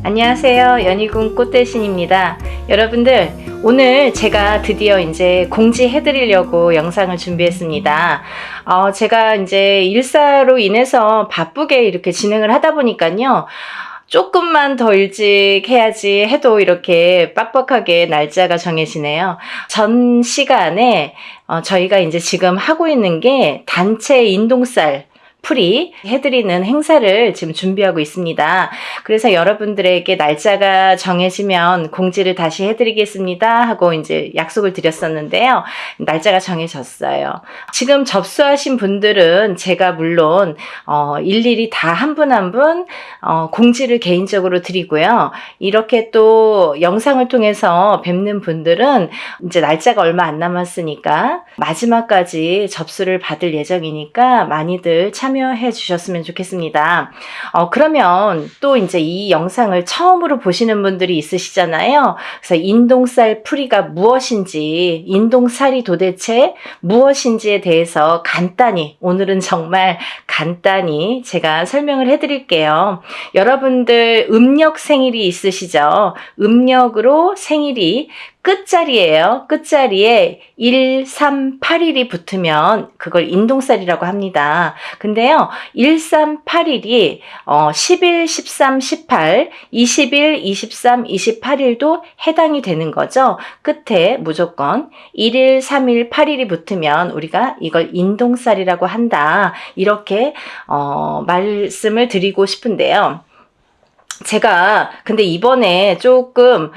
안녕하세요. 연희군 꽃대신입니다. 여러분들, 오늘 제가 드디어 이제 공지해드리려고 영상을 준비했습니다. 제가 이제 일사로 인해서 바쁘게 이렇게 진행을 하다 보니까요. 조금만 더 일찍 해야지 해도 이렇게 빡빡하게 날짜가 정해지네요. 전 시간에 저희가 이제 지금 하고 있는 게 단체 인동쌀 풀이 해드리는 행사를 지금 준비하고 있습니다. 그래서 여러분들에게 날짜가 정해지면 공지를 다시 해드리겠습니다 하고 이제 약속을 드렸었는데요. 날짜가 정해졌어요. 지금 접수하신 분들은 제가 물론 일일이 다 한 분 한 분 공지를 개인적으로 드리고요. 이렇게 또 영상을 통해서 뵙는 분들은 이제 날짜가 얼마 안 남았으니까 마지막까지 접수를 받을 예정이니까 많이들 참여해 주셨으면 좋겠습니다. 그러면 또 이제 이 영상을 처음으로 보시는 분들이 있으시잖아요. 그래서 인동쌀 풀이가 무엇인지, 인동쌀이 도대체 무엇인지에 대해서 간단히, 오늘은 정말 간단히 제가 설명을 해드릴게요. 여러분들 음력 생일이 있으시죠? 음력으로 생일이 끝자리예요. 끝자리에 1381이 붙으면 그걸 인동쌀이라고 합니다. 근데요, 1381이 11, 13, 18, 21, 23, 28일도 해당이 되는 거죠. 끝에 무조건 1일, 3일, 8일이 붙으면 우리가 이걸 인동쌀이라고 한다. 이렇게 말씀을 드리고 싶은데요. 제가 근데 이번에 조금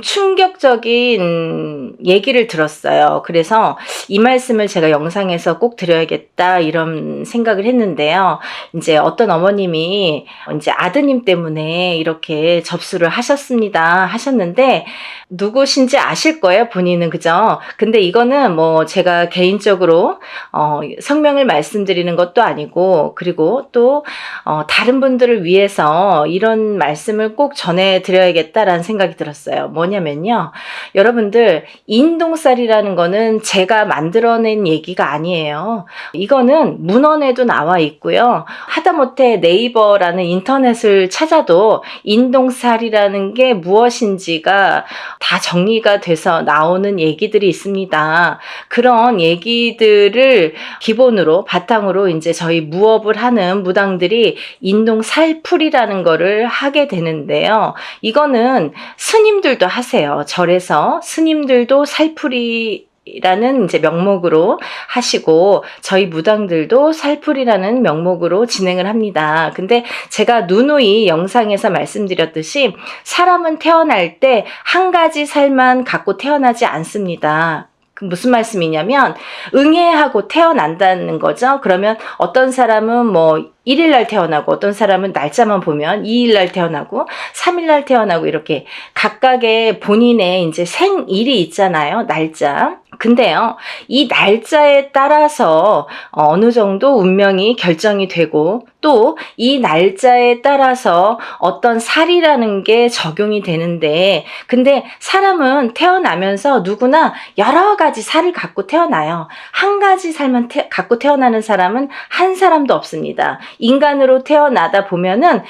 충격적인 얘기를 들었어요. 그래서 이 말씀을 제가 영상에서 꼭 드려야겠다 이런 생각을 했는데요. 이제 어떤 어머님이 이제 아드님 때문에 이렇게 접수를 하셨는데 누구신지 아실 거예요, 본인은. 그죠? 근데 이거는 뭐 제가 개인적으로 성명을 말씀드리는 것도 아니고, 그리고 또 다른 분들을 위해서 이런 말씀을 꼭 전해드려야겠다라는 생각이 들었어요. 뭐냐면요, 여러분들, 인동쌀이라는 거는 제가 만들어낸 얘기가 아니에요. 이거는 문헌에도 나와 있고요. 하다못해 네이버라는 인터넷을 찾아도 인동쌀이라는 게 무엇인지가 다 정리가 돼서 나오는 얘기들이 있습니다. 그런 얘기들을 기본으로 바탕으로 이제 저희 무업을 하는 무당들이 인동살풀이라는 거를 하게 되는데요. 이거는 스님들도 하세요. 절에서 스님들도 살풀이라는 이제 명목으로 하시고, 저희 무당들도 살풀이라는 명목으로 진행을 합니다. 근데 제가 누누이 영상에서 말씀드렸듯이 사람은 태어날 때 한 가지 살만 갖고 태어나지 않습니다. 그 무슨 말씀이냐면 응애하고 태어난다는 거죠. 그러면 어떤 사람은 뭐 1일날 태어나고, 어떤 사람은 날짜만 보면 2일날 태어나고 3일날 태어나고, 이렇게 각각의 본인의 이제 생일이 있잖아요. 날짜. 근데요, 이 날짜에 따라서 어느 정도 운명이 결정이 되고, 또 이 날짜에 따라서 어떤 살이라는 게 적용이 되는데, 근데 사람은 태어나면서 누구나 여러 가지 살을 갖고 태어나요. 한 가지 살만 갖고 태어나는 사람은 한 사람도 없습니다. 인간으로 태어나다 보면은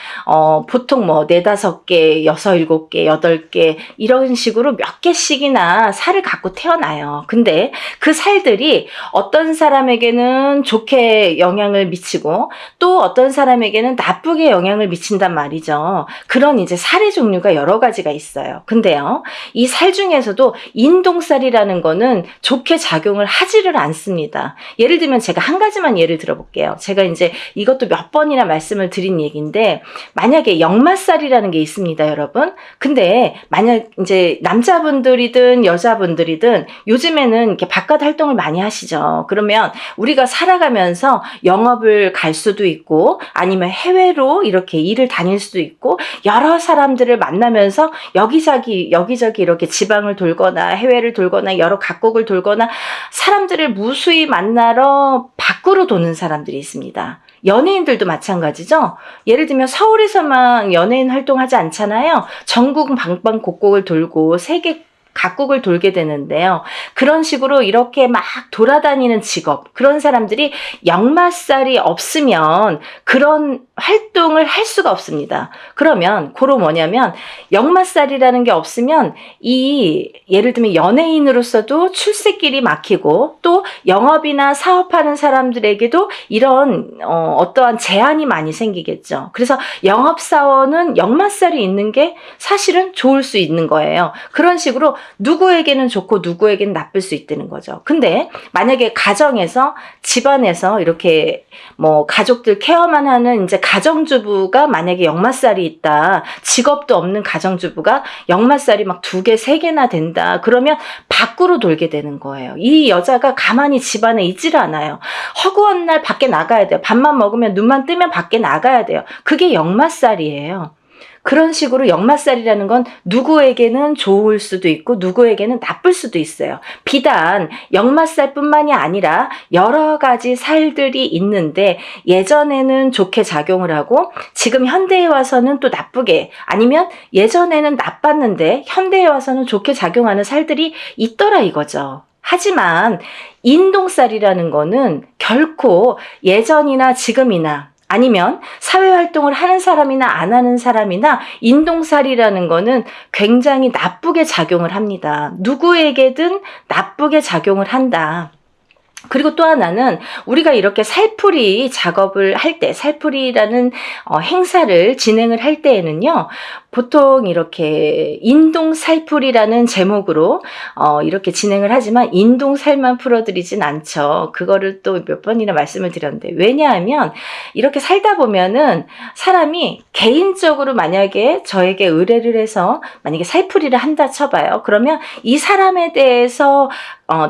보통 뭐 4-5개, 6-7개, 8개 이런 식으로 몇 개씩이나 살을 갖고 태어나요. 근데 그 살들이 어떤 사람에게는 좋게 영향을 미치고, 또 어떤 사람에게는 나쁘게 영향을 미친단 말이죠. 그런 이제 살의 종류가 여러 가지가 있어요. 근데요, 이 살 중에서도 인동살이라는 거는 좋게 작용을 하지를 않습니다. 예를 들면 제가 한 가지만 예를 들어볼게요. 제가 이제 이것도 몇 번이나 말씀을 드린 얘기인데, 만약에 역마살이라는 게 있습니다, 여러분. 근데 만약 이제 남자분들이든 여자분들이든 요즘에는 이렇게 바깥 활동을 많이 하시죠. 그러면 우리가 살아가면서 영업을 갈 수도 있고, 아니면 해외로 이렇게 일을 다닐 수도 있고, 여러 사람들을 만나면서 여기저기 이렇게 지방을 돌거나 해외를 돌거나 여러 각국을 돌거나 사람들을 무수히 만나러 밖으로 도는 사람들이 있습니다. 연예인들도 마찬가지죠. 예를 들면 서울에서만 연예인 활동하지 않잖아요. 전국 방방곡곡을 돌고 세계 각국을 돌게 되는데요. 그런 식으로 이렇게 막 돌아다니는 직업, 그런 사람들이 역마살이 없으면 그런 활동을 할 수가 없습니다. 그러면 그로 뭐냐면 역마살이라는 게 없으면 예를 들면 연예인으로서도 출세길이 막히고 또 영업이나 사업하는 사람들에게도 이런 어떠한 제한이 많이 생기겠죠. 그래서 영업사원은 역마살이 있는 게 사실은 좋을 수 있는 거예요. 그런 식으로 누구에게는 좋고 누구에게는 나쁠 수 있다는 거죠. 근데 만약에 가정에서 집안에서 이렇게 뭐 가족들 케어만 하는 이제 가정주부가 만약에 역마살이 있다. 직업도 없는 가정주부가 역마살이 막 2개, 3개나 된다. 그러면 밖으로 돌게 되는 거예요. 이 여자가 가만히 집안에 있질 않아요. 허구한 날 밖에 나가야 돼요. 밥만 먹으면 눈만 뜨면 밖에 나가야 돼요. 그게 역마살이에요. 그런 식으로 역마살이라는 건 누구에게는 좋을 수도 있고 누구에게는 나쁠 수도 있어요. 비단 역마살뿐만이 아니라 여러 가지 살들이 있는데 예전에는 좋게 작용을 하고 지금 현대에 와서는 또 나쁘게, 아니면 예전에는 나빴는데 현대에 와서는 좋게 작용하는 살들이 있더라 이거죠. 하지만 인동살이라는 거는 결코 예전이나 지금이나 아니면 사회활동을 하는 사람이나 안 하는 사람이나 인동살이라는 거는 굉장히 나쁘게 작용을 합니다. 누구에게든 나쁘게 작용을 한다. 그리고 또 하나는 우리가 이렇게 살풀이 작업을 할 때, 살풀이라는 행사를 진행을 할 때에는요, 보통 이렇게 인동살풀이라는 제목으로 이렇게 진행을 하지만 인동살만 풀어드리진 않죠. 그거를 또 몇 번이나 말씀을 드렸는데, 왜냐하면 이렇게 살다 보면은 사람이 개인적으로 만약에 저에게 의뢰를 해서 만약에 살풀이를 한다 쳐봐요. 그러면 이 사람에 대해서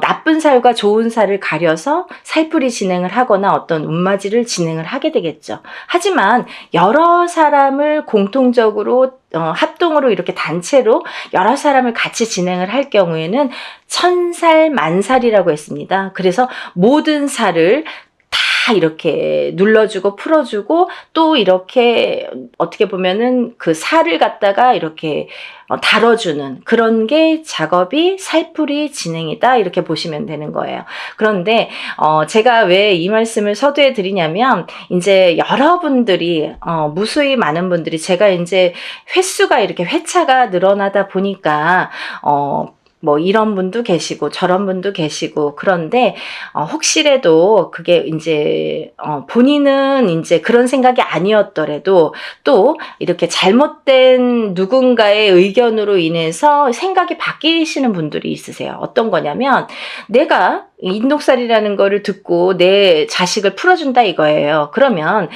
나쁜 살과 좋은 살을 가려서 살풀이 진행을 하거나 어떤 운맞이를 진행을 하게 되겠죠. 하지만 여러 사람을 공통적으로 합동으로 이렇게 단체로 여러 사람을 같이 진행을 할 경우에는 천살 만살이라고 했습니다. 그래서 모든 살을 다 이렇게 눌러주고 풀어주고 또 이렇게 어떻게 보면은 그 살을 갖다가 이렇게 다뤄주는 그런 게 작업이 살풀이 진행이다, 이렇게 보시면 되는 거예요. 그런데 제가 왜 이 말씀을 서두에 드리냐면, 이제 여러분들이 무수히 많은 분들이, 제가 이제 횟수가 이렇게 회차가 늘어나다 보니까 뭐 이런 분도 계시고 저런 분도 계시고, 그런데 혹시라도 그게 이제 본인은 이제 그런 생각이 아니었더라도 또 이렇게 잘못된 누군가의 의견으로 인해서 생각이 바뀌시는 분들이 있으세요. 어떤 거냐면, 내가 인동살이라는 거를 듣고 내 자식을 풀어준다 이거예요. 그러면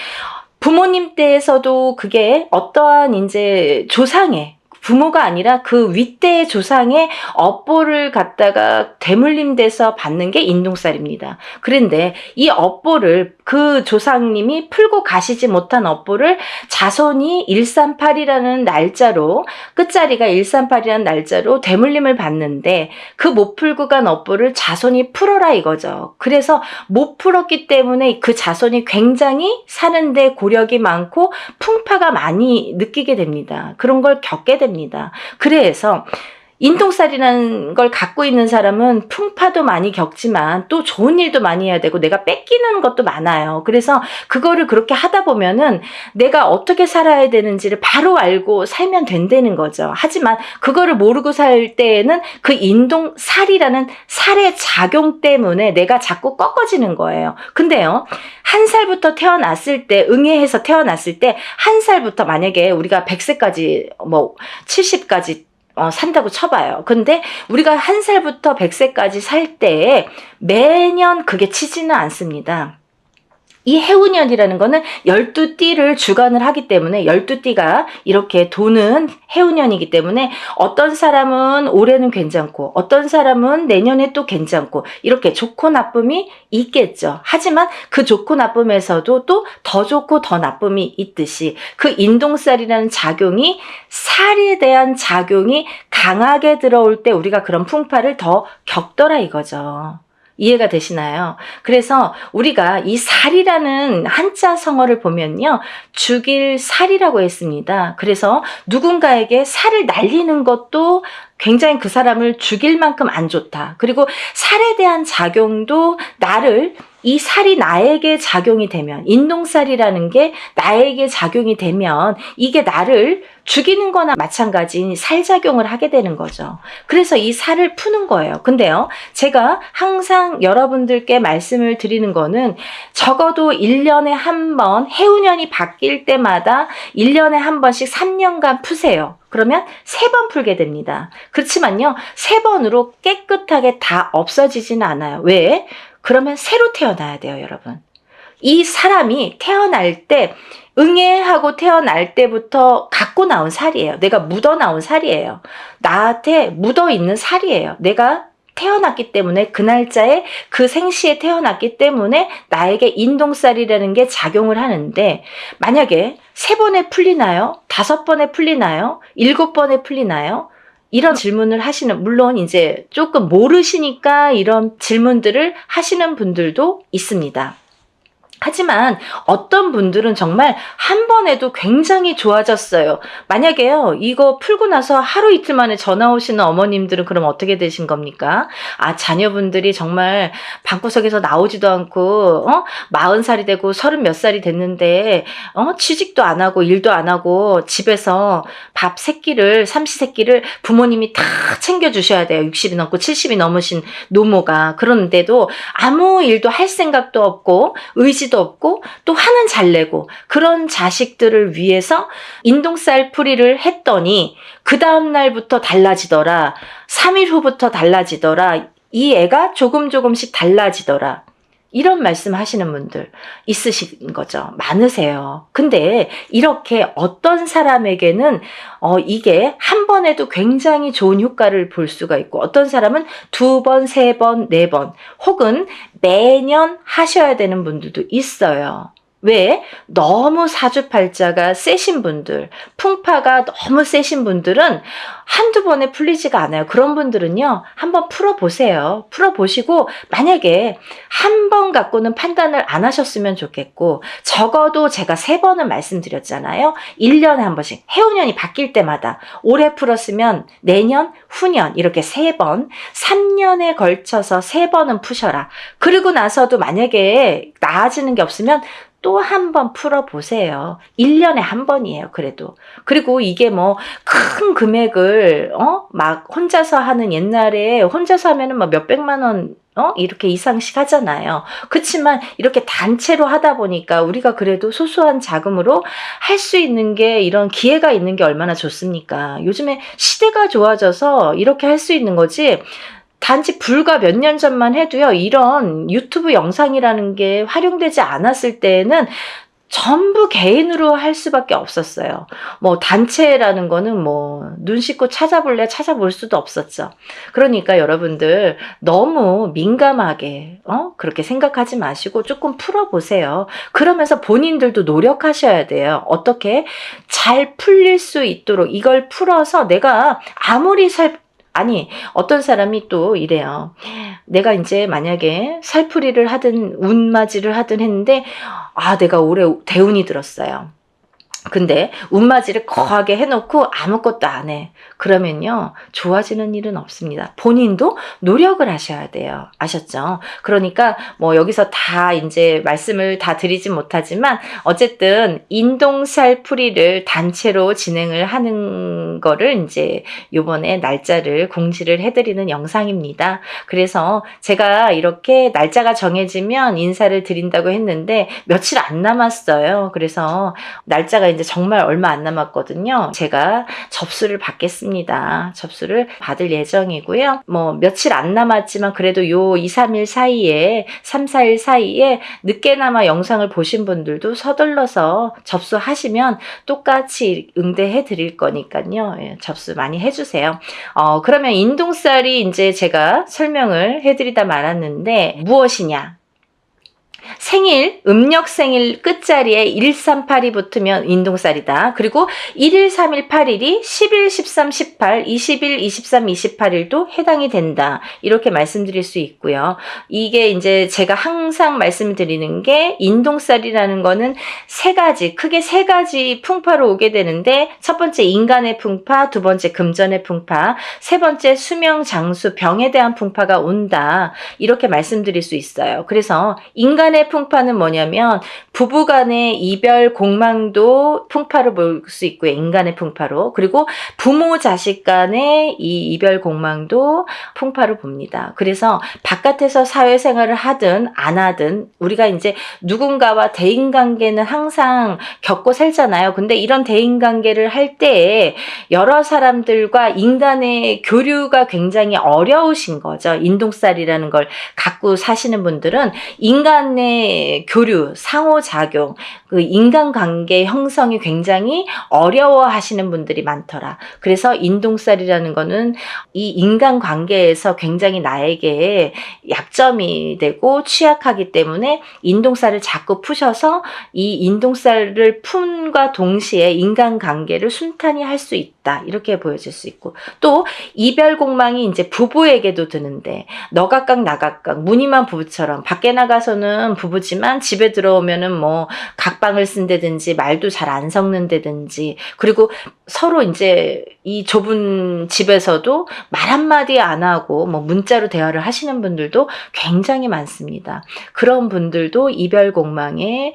부모님 때에서도 그게 어떠한 이제 조상의, 부모가 아니라 그 윗대의 조상의 업보를 갖다가 대물림돼서 받는 게 인동살입니다. 그런데 이 업보를 그 조상님이 풀고 가시지 못한 업보를 자손이 138이라는 날짜로, 끝자리가 138이라는 날짜로 대물림을 받는데, 그 못 풀고 간 업보를 자손이 풀어라 이거죠. 그래서 못 풀었기 때문에 그 자손이 굉장히 사는데 고력이 많고 풍파가 많이 느끼게 됩니다. 그런 걸 겪게 됩니다. 그래서 인동살이라는 걸 갖고 있는 사람은 풍파도 많이 겪지만 또 좋은 일도 많이 해야 되고 내가 뺏기는 것도 많아요. 그래서 그거를 그렇게 하다 보면은 내가 어떻게 살아야 되는지를 바로 알고 살면 된다는 거죠. 하지만 그거를 모르고 살 때에는 그 인동살이라는 살의 작용 때문에 내가 자꾸 꺾어지는 거예요. 근데요, 1살부터 태어났을 때, 응애해서 태어났을 때 1살부터 만약에 우리가 100세까지 뭐 70까지 산다고 쳐봐요. 근데 우리가 1살부터 100세까지 살 때 매년 그게 치지는 않습니다. 이 해운년이라는 거는 12띠를 주관을 하기 때문에 12띠가 이렇게 도는 해운년이기 때문에 어떤 사람은 올해는 괜찮고 어떤 사람은 내년에 또 괜찮고 이렇게 좋고 나쁨이 있겠죠. 하지만 그 좋고 나쁨에서도 또 더 좋고 더 나쁨이 있듯이 그 인동살이라는 작용이, 살에 대한 작용이 강하게 들어올 때 우리가 그런 풍파를 더 겪더라 이거죠. 이해가 되시나요? 그래서 우리가 이 살이라는 한자 성어를 보면요, 죽일 살이라고 했습니다. 그래서 누군가에게 살을 날리는 것도 굉장히 그 사람을 죽일 만큼 안 좋다. 그리고 살에 대한 작용도 나를 이 살이 나에게 작용이 되면, 인동살이라는 게 나에게 작용이 되면 이게 나를 죽이는 거나 마찬가지인 살작용을 하게 되는 거죠. 그래서 이 살을 푸는 거예요. 근데요, 제가 항상 여러분들께 말씀을 드리는 거는 적어도 1년에 한 번, 해운년이 바뀔 때마다 1년에 한 번씩 3년간 푸세요. 그러면 3번 풀게 됩니다. 그렇지만요, 3번으로 깨끗하게 다 없어지지는 않아요. 왜? 그러면 새로 태어나야 돼요, 여러분. 이 사람이 태어날 때, 응애하고 태어날 때부터 갖고 나온 살이에요. 내가 묻어 나온 살이에요. 나한테 묻어 있는 살이에요. 내가 태어났기 때문에, 그 날짜에 그 생시에 태어났기 때문에 나에게 인동살이라는 게 작용을 하는데, 만약에 3번에 풀리나요? 5번에 풀리나요? 7번에 풀리나요? 이런 질문을 하시는, 물론 이제 조금 모르시니까 이런 질문들을 하시는 분들도 있습니다. 하지만 어떤 분들은 정말 한 번에도 굉장히 좋아졌어요. 만약에요, 이거 풀고 나서 하루 이틀 만에 전화 오시는 어머님들은 그럼 어떻게 되신 겁니까? 아, 자녀분들이 정말 방구석에서 나오지도 않고 40살이 되고 30 몇 살이 됐는데 취직도 안 하고 일도 안 하고 집에서 밥 세끼를, 삼시세끼를 부모님이 다 챙겨주셔야 돼요. 60이 넘고 70이 넘으신 노모가. 그런데도 아무 일도 할 생각도 없고 의지도 없고 또 화는 잘 내고, 그런 자식들을 위해서 인동살 풀이를 했더니 그 다음날부터 달라지더라. 3일 후부터 달라지더라. 이 애가 조금씩 달라지더라. 이런 말씀 하시는 분들 있으신 거죠. 많으세요. 근데 이렇게 어떤 사람에게는 이게 한 번에도 굉장히 좋은 효과를 볼 수가 있고, 어떤 사람은 2번, 3번, 4번 혹은 매년 하셔야 되는 분들도 있어요. 왜? 너무 사주팔자가 세신 분들, 풍파가 너무 세신 분들은 한두 번에 풀리지가 않아요. 그런 분들은요, 한번 풀어보세요. 풀어보시고, 만약에 한 번 갖고는 판단을 안 하셨으면 좋겠고, 적어도 제가 3번은 말씀드렸잖아요. 1년에 한 번씩, 해운년이 바뀔 때마다, 올해 풀었으면 내년, 후년 이렇게 3번, 3년에 걸쳐서 3번은 푸셔라. 그리고 나서도 만약에 나아지는 게 없으면 또 한 번 풀어보세요. 1년에 한 번이에요, 그래도. 그리고 이게 뭐 큰 금액을 막 혼자서 하는, 옛날에 혼자서 하면은 막 몇백만 원 이렇게 이상씩 하잖아요. 그렇지만 이렇게 단체로 하다 보니까 우리가 그래도 소소한 자금으로 할 수 있는 게, 이런 기회가 있는 게 얼마나 좋습니까? 요즘에 시대가 좋아져서 이렇게 할 수 있는 거지, 단지 불과 몇 년 전만 해도요, 이런 유튜브 영상이라는 게 활용되지 않았을 때에는 전부 개인으로 할 수밖에 없었어요. 뭐 단체라는 거는 뭐 눈 씻고 찾아볼래 찾아볼 수도 없었죠. 그러니까 여러분들 너무 민감하게 그렇게 생각하지 마시고 조금 풀어보세요. 그러면서 본인들도 노력하셔야 돼요. 어떻게 잘 풀릴 수 있도록 이걸 풀어서 내가 아무리 아니, 어떤 사람이 또 이래요. 내가 이제 만약에 살풀이를 하든 운맞이를 하든 했는데, 아, 내가 올해 대운이 들었어요. 근데 운맞이를 거하게 해놓고 아무것도 안 해. 그러면요, 좋아지는 일은 없습니다. 본인도 노력을 하셔야 돼요. 아셨죠? 그러니까 뭐 여기서 다 이제 말씀을 다 드리진 못하지만, 어쨌든 인동살 풀이를 단체로 진행을 하는 거를 이제 요번에 날짜를 공지를 해드리는 영상입니다. 그래서 제가 이렇게 날짜가 정해지면 인사를 드린다고 했는데 며칠 안 남았어요. 그래서 날짜가 이제 정말 얼마 안 남았거든요. 제가 접수를 받겠습니다. 접수를 받을 예정이고요. 뭐 며칠 안 남았지만 그래도 요 2, 3일 사이에, 3, 4일 사이에 늦게나마 영상을 보신 분들도 서둘러서 접수하시면 똑같이 응대해 드릴 거니까요. 예, 접수 많이 해주세요. 그러면 인동살이 이제 제가 설명을 해드리다 말았는데 무엇이냐? 생일, 음력 생일 끝자리에 1382 붙으면 인동살이다. 그리고 1일, 3일, 8일이 10일, 13, 18, 20일, 23, 28일도 해당이 된다. 이렇게 말씀드릴 수 있고요. 이게 이제 제가 항상 말씀드리는 게 인동살이라는 거는 크게 세 가지 풍파로 오게 되는데 첫 번째 인간의 풍파, 두 번째 금전의 풍파, 세 번째 수명, 장수, 병에 대한 풍파가 온다. 이렇게 말씀드릴 수 있어요. 그래서 인간의 풍파는 뭐냐면 부부간의 이별 공망도 풍파로 볼 수 있고요. 인간의 풍파로. 그리고 부모 자식 간의 이 이별 공망도 풍파로 봅니다. 그래서 바깥에서 사회생활을 하든 안 하든 우리가 이제 누군가와 대인관계는 항상 겪고 살잖아요. 근데 이런 대인관계를 할 때에 여러 사람들과 인간의 교류가 굉장히 어려우신 거죠. 인동살이라는 걸 갖고 사시는 분들은 인간의 교류, 상호작용, 그 인간관계 형성이 굉장히 어려워하시는 분들이 많더라. 그래서 인동살이라는 거는 이 인간관계에서 굉장히 나에게 약점이 되고 취약하기 때문에 인동살을 자꾸 푸셔서 이 인동살을 푼과 동시에 인간관계를 순탄히 할 수 있다. 이렇게 보여질 수 있고 또 이별공망이 이제 부부에게도 드는데 너각각 나각각 무늬만 부부처럼 밖에 나가서는 부부지만 집에 들어오면은 뭐 각방을 쓴다든지 말도 잘 안 섞는다든지 그리고 서로 이제 이 좁은 집에서도 말 한마디 안 하고 뭐 문자로 대화를 하시는 분들도 굉장히 많습니다. 그런 분들도 이별공망의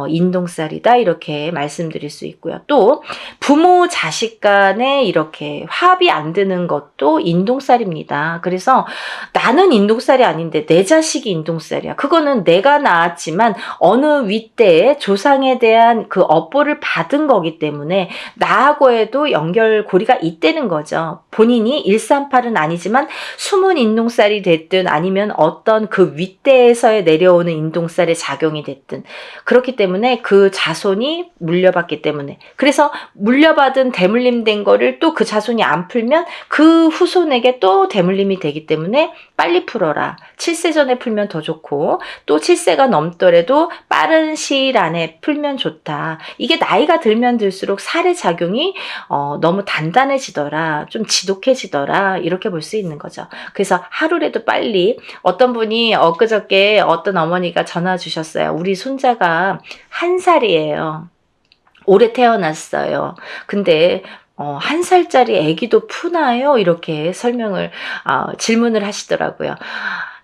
인동살이다 이렇게 말씀드릴 수 있고요. 또 부모 자식 간에 이렇게 합이 안 드는 것도 인동살입니다. 그래서 나는 인동살이 아닌데 내 자식이 인동살이야. 그거는 내가 낳았지만 어느 윗대에 조상에 대한 그 업보를 받은 거기 때문에 나하고에도 연결고리가 있다는 거죠. 본인이 138은 아니지만 숨은 인동살이 됐든 아니면 어떤 그 윗대에서 내려오는 인동살의 작용이 됐든 그렇기 때문에 그 자손이 물려받기 때문에 그래서 물려받은 대물림된 거를 또 그 자손이 안 풀면 그 후손에게 또 대물림이 되기 때문에 빨리 풀어라. 7세 전에 풀면 더 좋고 또 7세가 넘더라도 빠른 시일 안에 풀면 좋다. 이게 나이가 들면 들수록 살의 작용이 너무 단단해지더라. 좀 지독해지더라. 이렇게 볼 수 있는 거죠. 그래서 하루라도 빨리 어떤 분이 엊그저께 어떤 어머니가 전화 주셨어요. 우리 손자가 1살이에요. 올해 태어났어요. 근데 1살짜리 아기도 푸나요? 이렇게 질문을 하시더라고요.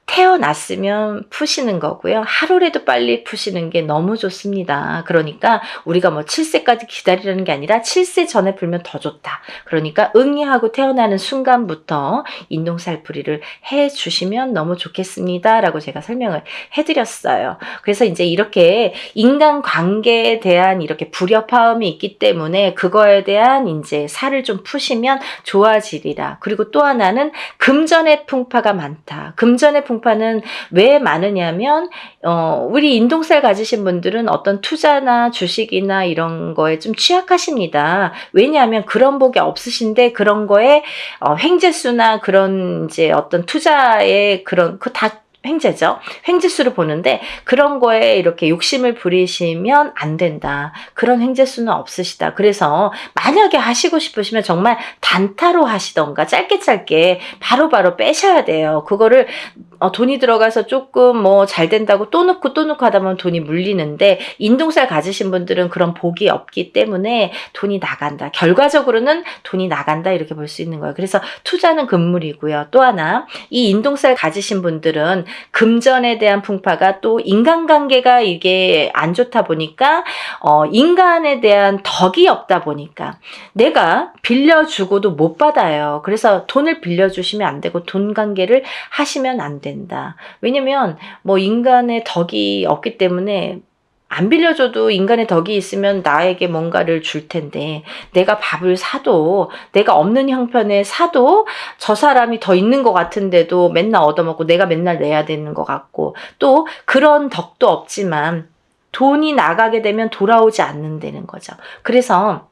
태어났으면 푸시는 거고요. 하루라도 빨리 푸시는 게 너무 좋습니다. 그러니까 우리가 뭐 7세까지 기다리라는 게 아니라 7세 전에 풀면 더 좋다. 그러니까 응애하고 태어나는 순간부터 인동살풀이를 해 주시면 너무 좋겠습니다. 라고 제가 설명을 해드렸어요. 그래서 이제 이렇게 인간관계에 대한 이렇게 불협화음이 있기 때문에 그거에 대한 이제 살을 좀 푸시면 좋아지리라. 그리고 또 하나는 금전의 풍파가 많다. 금전의 풍파는 왜 많으냐면 우리 인동살 가지신 분들은 어떤 투자나 주식이나 이런 거에 좀 취약하십니다. 왜냐하면 그런 복이 없으신데 그런 거에 횡재수나 그런 이제 어떤 투자의 그런 그 다 횡재죠. 횡재수를 보는데 그런 거에 이렇게 욕심을 부리시면 안 된다. 그런 횡재수는 없으시다. 그래서 만약에 하시고 싶으시면 정말 단타로 하시던가 짧게 바로바로 빼셔야 돼요. 그거를 돈이 들어가서 조금 뭐 잘 된다고 또 넣고 하다 보면 돈이 물리는데 인동살 가지신 분들은 그런 복이 없기 때문에 돈이 나간다. 결과적으로는 돈이 나간다 이렇게 볼 수 있는 거예요. 그래서 투자는 금물이고요. 또 하나 이 인동살 가지신 분들은 금전에 대한 풍파가 또 인간관계가 이게 안 좋다 보니까 인간에 대한 덕이 없다 보니까 내가 빌려주고도 못 받아요. 그래서 돈을 빌려주시면 안 되고 돈 관계를 하시면 안 된다. 왜냐면 뭐 인간의 덕이 없기 때문에 안 빌려줘도 인간의 덕이 있으면 나에게 뭔가를 줄 텐데 내가 밥을 사도 내가 없는 형편에 사도 저 사람이 더 있는 것 같은데도 맨날 얻어먹고 내가 맨날 내야 되는 것 같고 또 그런 덕도 없지만 돈이 나가게 되면 돌아오지 않는다는 거죠. 그래서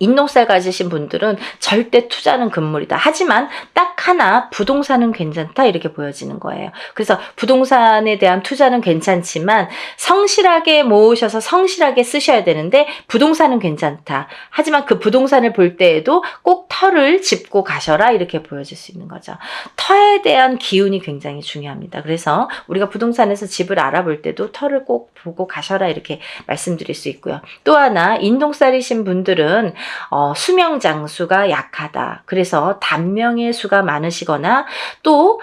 인동살 가지신 분들은 절대 투자는 금물이다. 하지만 딱 하나 부동산은 괜찮다 이렇게 보여지는 거예요. 그래서 부동산에 대한 투자는 괜찮지만 성실하게 모으셔서 성실하게 쓰셔야 되는데 부동산은 괜찮다. 하지만 그 부동산을 볼 때에도 꼭 터를 짚고 가셔라 이렇게 보여질 수 있는 거죠. 터에 대한 기운이 굉장히 중요합니다. 그래서 우리가 부동산에서 집을 알아볼 때도 터를 꼭 보고 가셔라 이렇게 말씀드릴 수 있고요. 또 하나 인동살이신 분들은 수명 장수가 약하다. 그래서 단명의 수가 많으시거나 또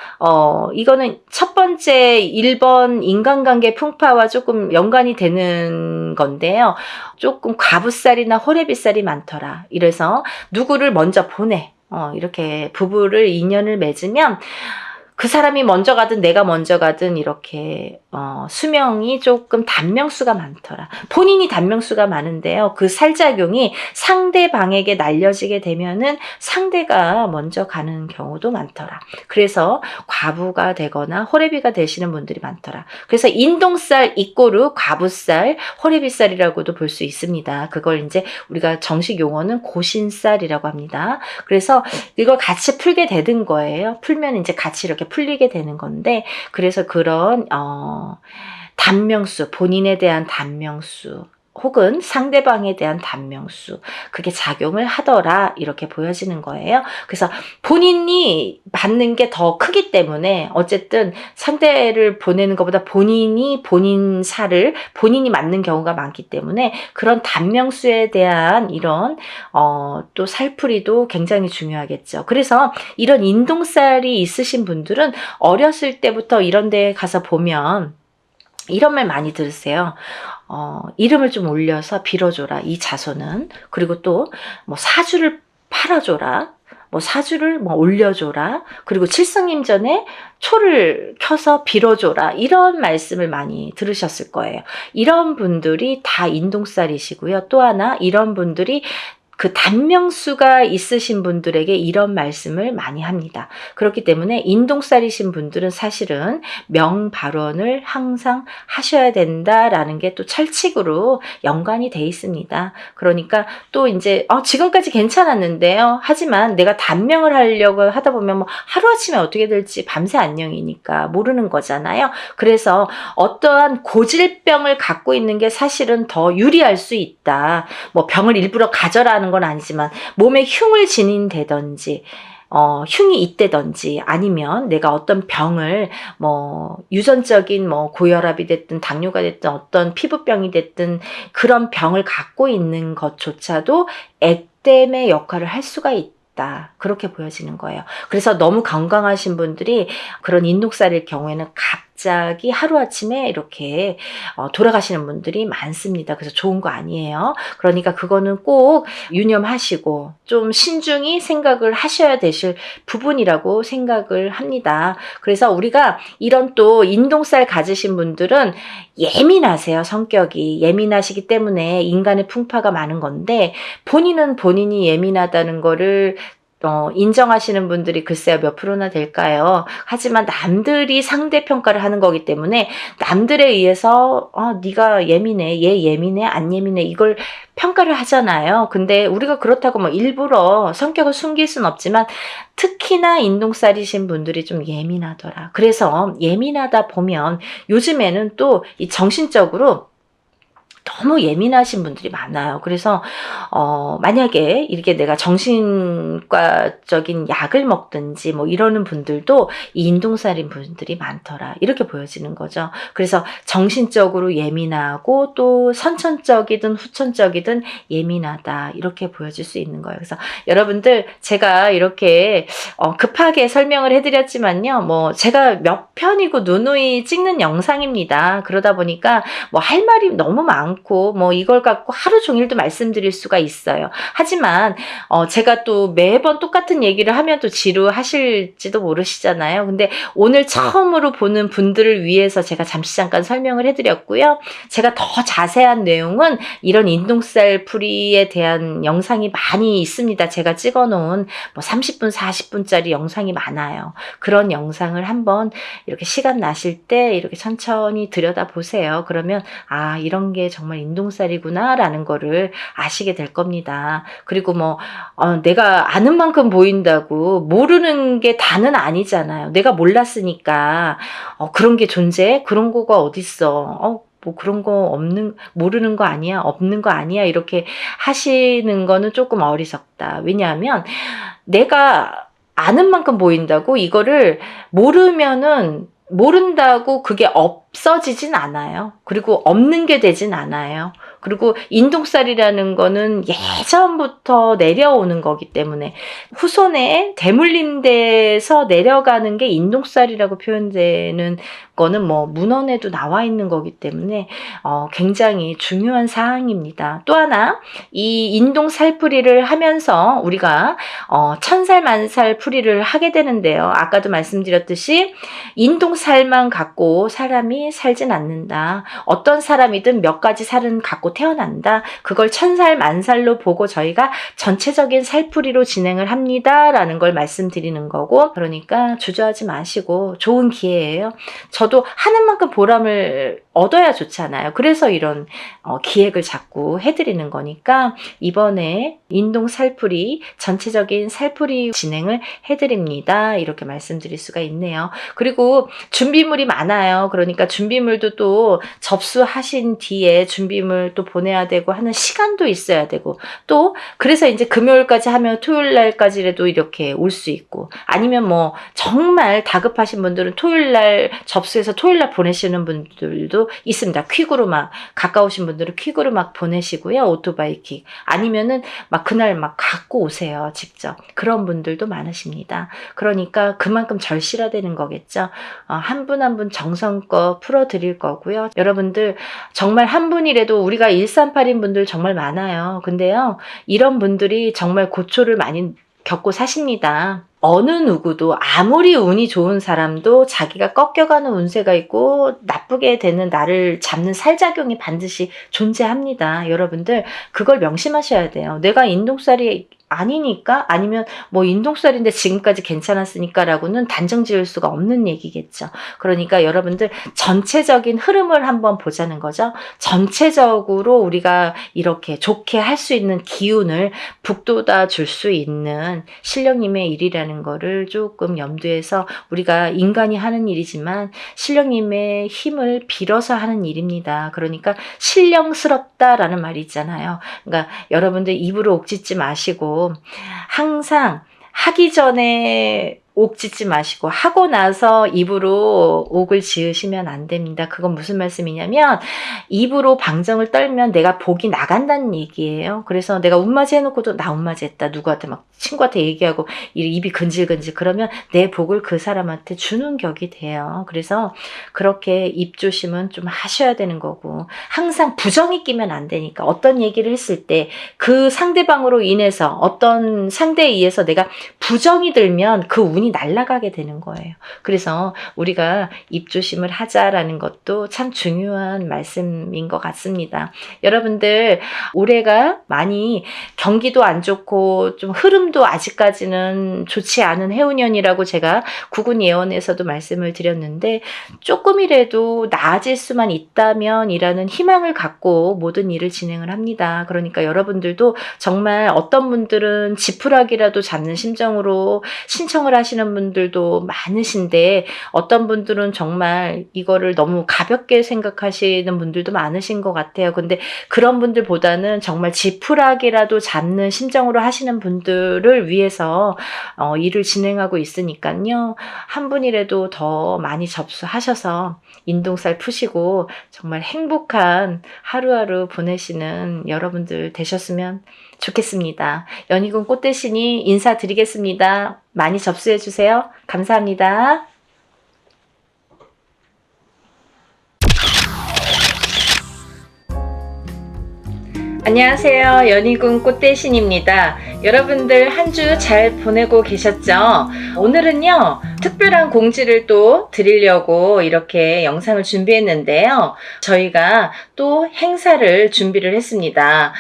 이거는 첫 번째 1번 인간관계 풍파와 조금 연관이 되는 건데요. 조금 과부살이나 호래비살이 많더라. 이래서 누구를 먼저 보내. 이렇게 부부를 인연을 맺으면 그 사람이 먼저 가든 내가 먼저 가든 이렇게 수명이 조금 단명수가 많더라. 본인이 단명수가 많은데요. 그 살작용이 상대방에게 날려지게 되면은 상대가 먼저 가는 경우도 많더라. 그래서 과부가 되거나 호래비가 되시는 분들이 많더라. 그래서 인동살 이꼬르 과부살, 호래비살이라고도 볼 수 있습니다. 그걸 이제 우리가 정식 용어는 고신살이라고 합니다. 그래서 이걸 같이 풀게 되는 거예요. 풀면 이제 같이 이렇게 풀리게 되는 건데, 그래서 그런 단명수, 본인에 대한 단명수 혹은 상대방에 대한 단명수, 그게 작용을 하더라 이렇게 보여지는 거예요. 그래서 본인이 받는 게 더 크기 때문에 어쨌든 상대를 보내는 것보다 본인이 본인 살을 본인이 맞는 경우가 많기 때문에 그런 단명수에 대한 이런 또 살풀이도 굉장히 중요하겠죠. 그래서 이런 인동살이 있으신 분들은 어렸을 때부터 이런 데 가서 보면 이런 말 많이 들으세요. 이름을 좀 올려서 빌어줘라, 이 자손은. 그리고 또, 사주를 팔아줘라. 사주를 올려줘라. 그리고 칠성님 전에 초를 켜서 빌어줘라. 이런 말씀을 많이 들으셨을 거예요. 이런 분들이 다 인동살이시고요. 또 하나, 이런 분들이 그 단명수가 있으신 분들에게 이런 말씀을 많이 합니다. 그렇기 때문에 인동살이신 분들은 사실은 명발언을 항상 하셔야 된다라는 게 또 철칙으로 연관이 돼 있습니다. 그러니까 또 이제 지금까지 괜찮았는데요. 하지만 내가 단명을 하려고 하다 보면 하루아침에 어떻게 될지 밤새 안녕이니까 모르는 거잖아요. 그래서 어떠한 고질병을 갖고 있는 게 사실은 더 유리할 수 있다. 병을 일부러 가져라는 건 아니지만 몸에 흉을 지닌다든지 흉이 있다든지 아니면 내가 어떤 병을 유전적인 고혈압이 됐든 당뇨가 됐든 어떤 피부병이 됐든 그런 병을 갖고 있는 것조차도 액땜의 역할을 할 수가 있다. 그렇게 보여지는 거예요. 그래서 너무 건강하신 분들이 그런 인동살일 경우에는 갑자기 하루아침에 이렇게 돌아가시는 분들이 많습니다. 그래서 좋은 거 아니에요. 그러니까 그거는 꼭 유념하시고 좀 신중히 생각을 하셔야 되실 부분이라고 생각을 합니다. 그래서 우리가 이런 또 인동살 가지신 분들은 예민하세요. 성격이 예민하시기 때문에 인간의 풍파가 많은 건데 본인은 본인이 예민하다는 거를 인정하시는 분들이 글쎄요 몇 프로나 될까요? 하지만 남들이 상대평가를 하는 거기 때문에 남들에 의해서 네가 예민해, 얘 예민해, 안 예민해 이걸 평가를 하잖아요. 근데 우리가 그렇다고 일부러 성격을 숨길 순 없지만 특히나 인동살이신 분들이 좀 예민하더라. 그래서 예민하다 보면 요즘에는 또 이 정신적으로 너무 예민하신 분들이 많아요. 그래서 만약에 이렇게 내가 정신과적인 약을 먹든지 이러는 분들도 이 인동살인 분들이 많더라. 이렇게 보여지는 거죠. 그래서 정신적으로 예민하고 또 선천적이든 후천적이든 예민하다. 이렇게 보여질 수 있는 거예요. 그래서 여러분들 제가 이렇게 급하게 설명을 해드렸지만요. 제가 몇 편이고 누누이 찍는 영상입니다. 그러다 보니까 할 말이 너무 많고 이걸 갖고 하루 종일도 말씀드릴 수가 있어요. 하지만 제가 또 매번 똑같은 얘기를 하면 또 지루하실지도 모르시잖아요. 근데 오늘 처음으로 보는 분들을 위해서 제가 잠시 잠깐 설명을 해드렸고요. 제가 더 자세한 내용은 이런 인동살 풀이에 대한 영상이 많이 있습니다. 제가 찍어놓은 30분, 40분짜리 영상이 많아요. 그런 영상을 한번 이렇게 시간 나실 때 이렇게 천천히 들여다보세요. 그러면 이런 게 정말 정말 인동살이구나라는 거를 아시게 될 겁니다. 그리고 내가 아는 만큼 보인다고 모르는 게 다는 아니잖아요. 내가 몰랐으니까 그런 게 존재해? 그런 거가 어딨어? 뭐 그런 거 모르는 거 아니야? 없는 거 아니야? 이렇게 하시는 거는 조금 어리석다. 왜냐하면 내가 아는 만큼 보인다고 이거를 모른다고 그게 없어지진 않아요. 그리고 없는 게 되진 않아요. 그리고 인동살이라는 거는 예전부터 내려오는 거기 때문에 후손에 대물림돼서 내려가는 게 인동살이라고 표현되는 거는 문헌에도 나와 있는 거기 때문에 굉장히 중요한 사항입니다. 또 하나, 이 인동살풀이를 하면서 우리가 천살 만살 풀이를 하게 되는데요. 아까도 말씀드렸듯이 인동살만 갖고 사람이 살진 않는다. 어떤 사람이든 몇 가지 살은 갖고 태어난다. 그걸 천살 만살로 보고 저희가 전체적인 살풀이로 진행을 합니다. 라는 걸 말씀드리는 거고, 그러니까 주저하지 마시고 좋은 기회예요. 저도 하는 만큼 보람을 얻어야 좋잖아요. 그래서 이런 기획을 자꾸 해드리는 거니까 이번에 인동 살풀이, 전체적인 살풀이 진행을 해드립니다. 이렇게 말씀드릴 수가 있네요. 그리고 준비물이 많아요. 그러니까 준비물도 또 접수하신 뒤에 준비물 또 보내야 되고 하는 시간도 있어야 되고, 또 그래서 이제 금요일까지 하면 토요일 날까지라도 이렇게 올 수 있고, 아니면 정말 다급하신 분들은 토요일 날 접수해서 토요일 날 보내시는 분들도 있습니다. 퀵으로 가까우신 분들은 퀵으로 보내시고요. 오토바이 퀵. 아니면은 그날 갖고 오세요. 직접. 그런 분들도 많으십니다. 그러니까 그만큼 절실화되는 거겠죠. 한 분 한 분 정성껏 풀어드릴 거고요. 여러분들 정말 한 분이라도, 우리가 1382인 분들 정말 많아요. 근데요, 이런 분들이 정말 고초를 많이 겪고 사십니다. 어느 누구도 아무리 운이 좋은 사람도 자기가 꺾여가는 운세가 있고 나쁘게 되는 나를 잡는 살작용이 반드시 존재합니다. 여러분들 그걸 명심하셔야 돼요. 내가 인동살이 아니니까, 아니면 인동살인데 지금까지 괜찮았으니까 라고는 단정 지을 수가 없는 얘기겠죠. 그러니까 여러분들 전체적인 흐름을 한번 보자는 거죠. 전체적으로 우리가 이렇게 좋게 할 수 있는 기운을 북돋아 줄 수 있는 신령님의 일이라는 거를 조금 염두에서, 우리가 인간이 하는 일이지만 신령님의 힘을 빌어서 하는 일입니다. 그러니까 신령스럽다라는 말이 있잖아요. 그러니까 여러분들 입으로 옥짓지 마시고, 항상 하기 전에 옥 짓지 마시고 하고 나서 입으로 옥을 지으시면 안 됩니다. 그건 무슨 말씀이냐면, 입으로 방정을 떨면 내가 복이 나간다는 얘기예요. 그래서 내가 운맞이 해놓고도 나 운맞이 했다, 누구한테 친구한테 얘기하고 입이 근질근질, 그러면 내 복을 그 사람한테 주는 격이 돼요. 그래서 그렇게 입조심은 좀 하셔야 되는 거고, 항상 부정이 끼면 안 되니까, 어떤 얘기를 했을 때 그 상대방으로 인해서, 어떤 상대에 의해서 내가 부정이 들면 그 운이 날아가게 되는 거예요. 그래서 우리가 입조심을 하자라는 것도 참 중요한 말씀인 것 같습니다. 여러분들 올해가 많이 경기도 안 좋고 좀 흐름도 아직까지는 좋지 않은 해운년이라고 제가 구군 예언에서도 말씀을 드렸는데, 조금이라도 나아질 수만 있다면 이라는 희망을 갖고 모든 일을 진행을 합니다. 그러니까 여러분들도 정말 어떤 분들은 지푸라기라도 잡는 심정으로 신청을 하시는 분들도 많으신데, 어떤 분들은 정말 이거를 너무 가볍게 생각하시는 분들도 많으신 것 같아요. 근데 그런 분들보다는 정말 지푸라기라도 잡는 심정으로 하시는 분들을 위해서 일을 진행하고 있으니까요. 한 분이라도 더 많이 접수하셔서 인동살 푸시고 정말 행복한 하루하루 보내시는 여러분들 되셨으면 좋겠습니다. 연희군 꽃대신이 인사드리겠습니다. 많이 접수해 주세요. 감사합니다. 안녕하세요. 연희군 꽃대신입니다. 여러분들 한 주 잘 보내고 계셨죠? 오늘은요, 특별한 공지를 또 드리려고 이렇게 영상을 준비했는데요. 저희가 또 행사를 준비를 했습니다.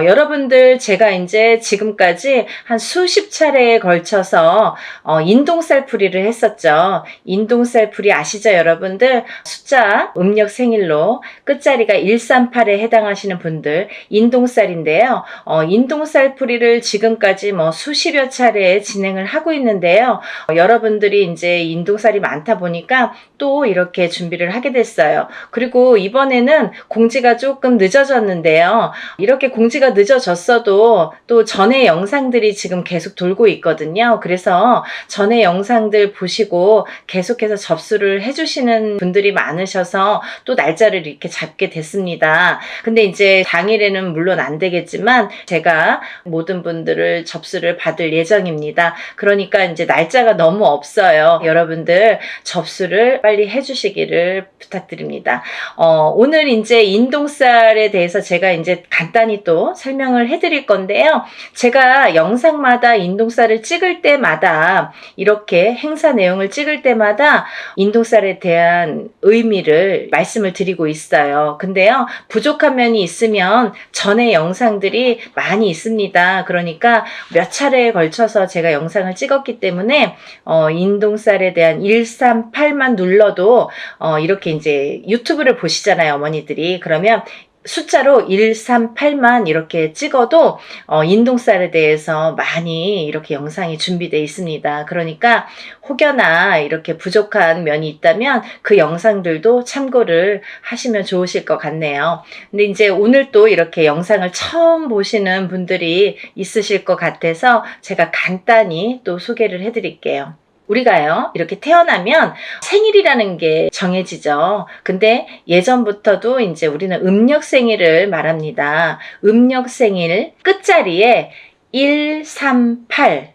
여러분들 제가 이제 지금까지 한 수십 차례에 걸쳐서 인동살풀이를 했었죠. 인동살풀이 아시죠, 여러분들? 숫자 음력 생일로 끝자리가 138에 해당하시는 분들 인동살인데요. 인동살풀이를 지금까지 수십여 차례 진행을 하고 있는데요. 여러분들이 이제 인동살이 많다 보니까 또 이렇게 준비를 하게 됐어요. 그리고 이번에는 공지가 조금 늦어졌는데요. 이렇게 공지가 늦어졌어도 또 전에 영상들이 지금 계속 돌고 있거든요. 그래서 전에 영상들 보시고 계속해서 접수를 해주시는 분들이 많으셔서 또 날짜를 이렇게 잡게 됐습니다. 근데 이제 당일에는 물론 안 되겠지만 제가 모든 분들을 접수를 받을 예정입니다. 그러니까 이제 날짜가 너무 없어요. 여러분들 접수를 빨리 해주시기를 부탁드립니다. 오늘 이제 인동살에 대해서 제가 이제 간단히 또 설명을 해드릴 건데요. 제가 영상마다 인동살을 찍을 때마다 이렇게 행사 내용을 찍을 때마다 인동살에 대한 의미를 말씀을 드리고 있어요. 근데요, 부족한 면이 있으면 전에 영상들이 많이 있습니다. 그러니까 몇 차례에 걸쳐서 제가 영상을 찍었기 때문에 인동살에 대한 138만 눌러도 이렇게 이제 유튜브를 보시잖아요, 어머니들이. 그러면 숫자로 138만 이렇게 찍어도 인동살에 대해서 많이 이렇게 영상이 준비되어 있습니다. 그러니까 혹여나 이렇게 부족한 면이 있다면 그 영상들도 참고를 하시면 좋으실 것 같네요. 근데 이제 오늘 또 이렇게 영상을 처음 보시는 분들이 있으실 것 같아서 제가 간단히 또 소개를 해드릴게요. 우리가요, 이렇게 태어나면 생일이라는 게 정해지죠. 근데 예전부터도 이제 우리는 음력 생일을 말합니다. 음력 생일 끝자리에 138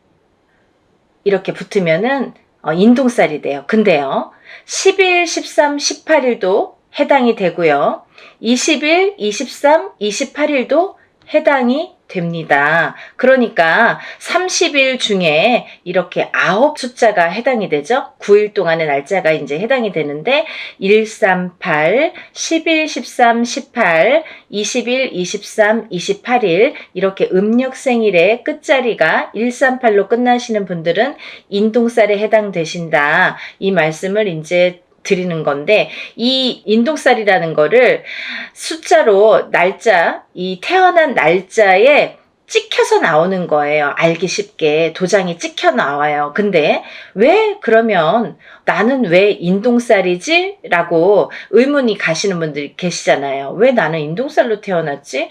이렇게 붙으면은 인동살이 돼요. 근데요, 10일, 13, 18일도 해당이 되고요. 20일, 23, 28일도 해당이 됩니다. 그러니까 30일 중에 이렇게 9 숫자가 해당이 되죠. 9일 동안의 날짜가 이제 해당이 되는데 138, 11, 13, 18, 20일, 23, 28일 이렇게 음력 생일의 끝자리가 138로 끝나시는 분들은 인동살에 해당되신다. 이 말씀을 이제 드리는 건데, 이 인동살이라는 거를 숫자로 날짜, 이 태어난 날짜에 찍혀서 나오는 거예요. 알기 쉽게 도장이 찍혀 나와요. 근데 왜 그러면 나는 왜 인동살이지? 라고 의문이 가시는 분들이 계시잖아요. 왜 나는 인동살로 태어났지?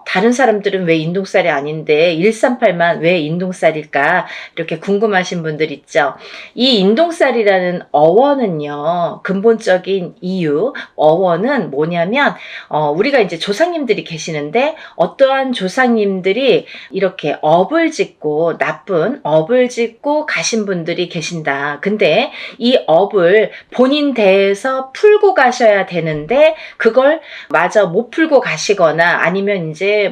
다른 사람들은 왜 인동살이 아닌데 138만 왜 인동살일까? 이렇게 궁금하신 분들 있죠. 이 인동살이라는 어원은요, 근본적인 이유, 어원은 뭐냐면 우리가 이제 조상님들이 계시는데 어떠한 조상님들이 이렇게 업을 짓고 나쁜 업을 짓고 가신 분들이 계신다. 근데 이 업을 본인 대에서 풀고 가셔야 되는데 그걸 마저 못 풀고 가시거나 아니면 이제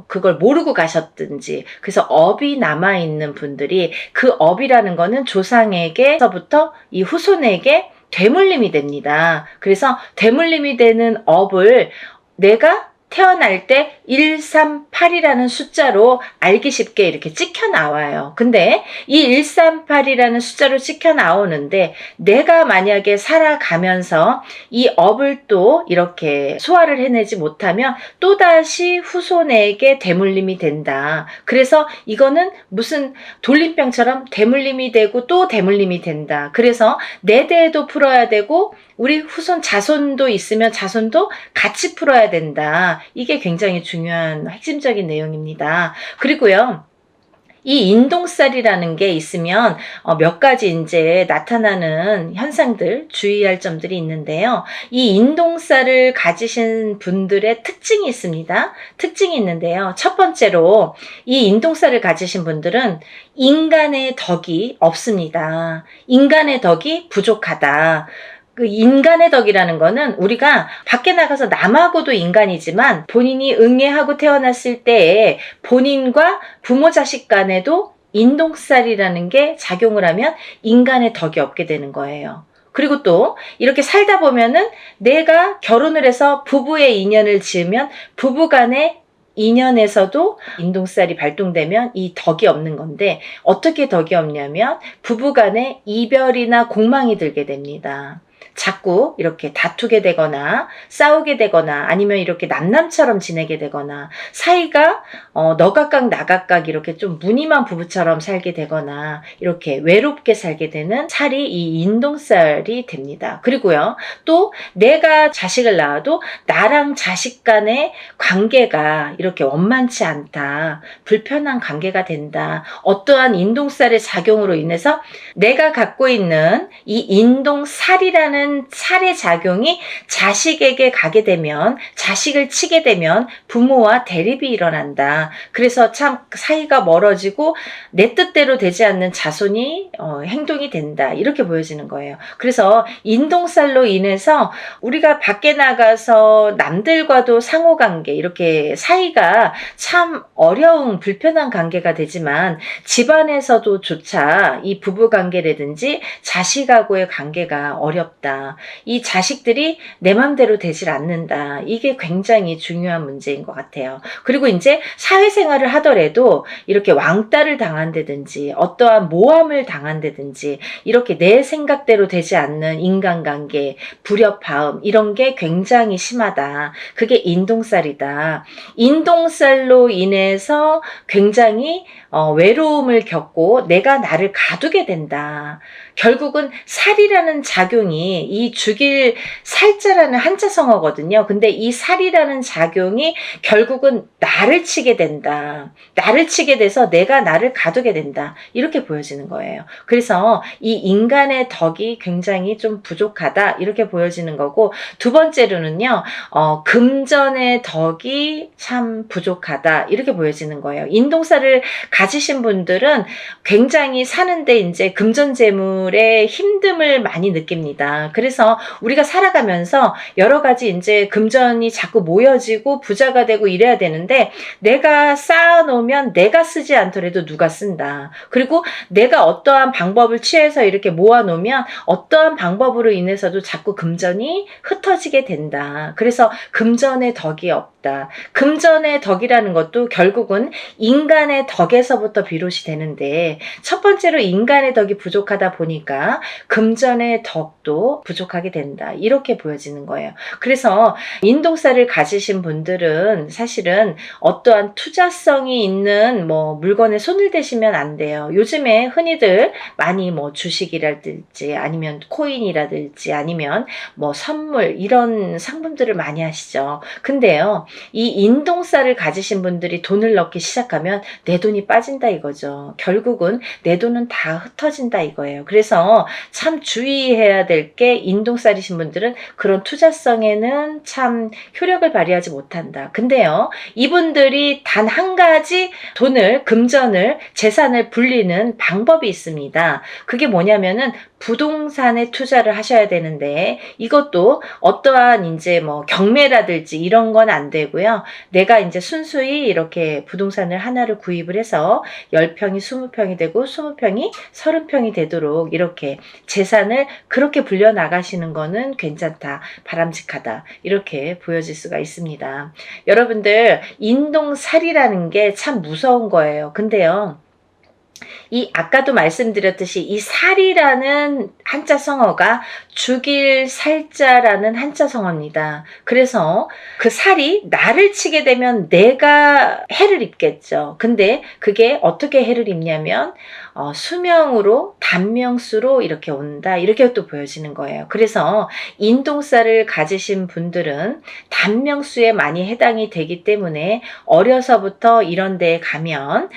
그걸 모르고 가셨든지, 그래서 업이 남아있는 분들이 그 업이라는 거는 조상에게서부터 이 후손에게 되물림이 됩니다. 그래서 되물림이 되는 업을 내가 태어날 때 138이라는 숫자로 알기 쉽게 이렇게 찍혀 나와요. 근데 이 138이라는 숫자로 찍혀 나오는데 내가 만약에 살아가면서 이 업을 또 이렇게 소화를 해내지 못하면 또다시 후손에게 되물림이 된다. 그래서 이거는 무슨 돌림병처럼 되물림이 되고 또 되물림이 된다. 그래서 내 대에도 풀어야 되고 우리 후손 자손도 있으면 자손도 같이 풀어야 된다. 이게 굉장히 중요한 핵심적인 내용입니다. 그리고요, 이 인동살이라는 게 있으면 몇 가지 이제 나타나는 현상들, 주의할 점들이 있는데요. 이 인동살을 가지신 분들의 특징이 있습니다. 특징이 있는데요. 첫 번째로 이 인동살을 가지신 분들은 인간의 덕이 없습니다. 인간의 덕이 부족하다. 그 인간의 덕이라는 거는 우리가 밖에 나가서 남하고도 인간이지만 본인이 응애하고 태어났을 때에 본인과 부모 자식 간에도 인동살이라는 게 작용을 하면 인간의 덕이 없게 되는 거예요. 그리고 또 이렇게 살다 보면은 내가 결혼을 해서 부부의 인연을 지으면 부부 간의 인연에서도 인동살이 발동되면 이 덕이 없는 건데, 어떻게 덕이 없냐면 부부 간에 이별이나 공망이 들게 됩니다. 자꾸 이렇게 다투게 되거나 싸우게 되거나 아니면 이렇게 남남처럼 지내게 되거나 사이가 너 각각 나 각각 이렇게 좀 무늬만 부부처럼 살게 되거나 이렇게 외롭게 살게 되는 살이 이 인동살이 됩니다. 그리고요, 또 내가 자식을 낳아도 나랑 자식 간의 관계가 이렇게 원만치 않다, 불편한 관계가 된다, 어떠한 인동살의 작용으로 인해서 내가 갖고 있는 이 인동살이라는 살의 작용이 자식에게 가게 되면, 자식을 치게 되면 부모와 대립이 일어난다. 그래서 참 사이가 멀어지고 내 뜻대로 되지 않는 자손이 행동이 된다, 이렇게 보여지는 거예요. 그래서 인동살로 인해서 우리가 밖에 나가서 남들과도 상호관계, 이렇게 사이가 참 어려운 불편한 관계가 되지만 집안에서도 조차 이 부부관계라든지 자식하고의 관계가 어렵다, 이 자식들이 내 맘대로 되질 않는다, 이게 굉장히 중요한 문제인 것 같아요. 그리고 이제 사회생활을 하더라도 이렇게 왕따를 당한다든지 어떠한 모함을 당한다든지 이렇게 내 생각대로 되지 않는 인간관계, 불협화음, 이런 게 굉장히 심하다. 그게 인동살이다. 인동살로 인해서 굉장히 외로움을 겪고 내가 나를 가두게 된다. 결국은 살이라는 작용이, 이 죽일 살자라는 한자성어거든요. 근데 이 살이라는 작용이 결국은 나를 치게 된다. 나를 치게 돼서 내가 나를 가두게 된다, 이렇게 보여지는 거예요. 그래서 이 인간의 덕이 굉장히 좀 부족하다, 이렇게 보여지는 거고, 두 번째로는요, 금전의 덕이 참 부족하다, 이렇게 보여지는 거예요. 인동살을 가지신 분들은 굉장히 사는데 이제 금전재물의 힘듦을 많이 느낍니다. 그래서 우리가 살아가면서 여러 가지 이제 금전이 자꾸 모여지고 부자가 되고 이래야 되는데, 내가 쌓아놓으면 내가 쓰지 않더라도 누가 쓴다. 그리고 내가 어떠한 방법을 취해서 이렇게 모아놓으면 어떠한 방법으로 인해서도 자꾸 금전이 흩어지게 된다. 그래서 금전의 덕이 없다. 금전의 덕이라는 것도 결국은 인간의 덕에서부터 비롯이 되는데, 첫 번째로 인간의 덕이 부족하다 보니까 금전의 덕도 부족하게 된다, 이렇게 보여지는 거예요. 그래서 인동살을 가지신 분들은 사실은 어떠한 투자성이 있는 물건에 손을 대시면 안 돼요. 요즘에 흔히들 많이 주식이라든지 아니면 코인이라든지 아니면 선물, 이런 상품들을 많이 하시죠. 근데요, 이 인동살을 가지신 분들이 돈을 넣기 시작하면 내 돈이 빠진다 이거죠. 결국은 내 돈은 다 흩어진다 이거예요. 그래서 참 주의해야 될 게, 인동살이신 분들은 그런 투자성에는 참 효력을 발휘하지 못한다. 근데요, 이분들이 단 한 가지 돈을, 금전을, 재산을 불리는 방법이 있습니다. 그게 뭐냐면은 부동산에 투자를 하셔야 되는데, 이것도 어떠한 이제 경매라든지 이런 건 안 되고요. 내가 이제 순수히 이렇게 부동산을 하나를 구입을 해서 10평이 20평이 되고 20평이 30평이 되도록 이렇게 재산을 그렇게 불려 나가시는 거는 괜찮다, 바람직하다, 이렇게 보여질 수가 있습니다. 여러분들, 인동살이라는 게 참 무서운 거예요. 근데요, 이 아까도 말씀드렸듯이 이 살이라는 한자 성어가 죽일 살자라는 한자 성어입니다. 그래서 그 살이 나를 치게 되면 내가 해를 입겠죠. 근데 그게 어떻게 해를 입냐면 수명으로, 단명수로 이렇게 온다, 이렇게 또 보여지는 거예요. 그래서 인동살을 가지신 분들은 단명수에 많이 해당이 되기 때문에 어려서부터 이런 데에 가면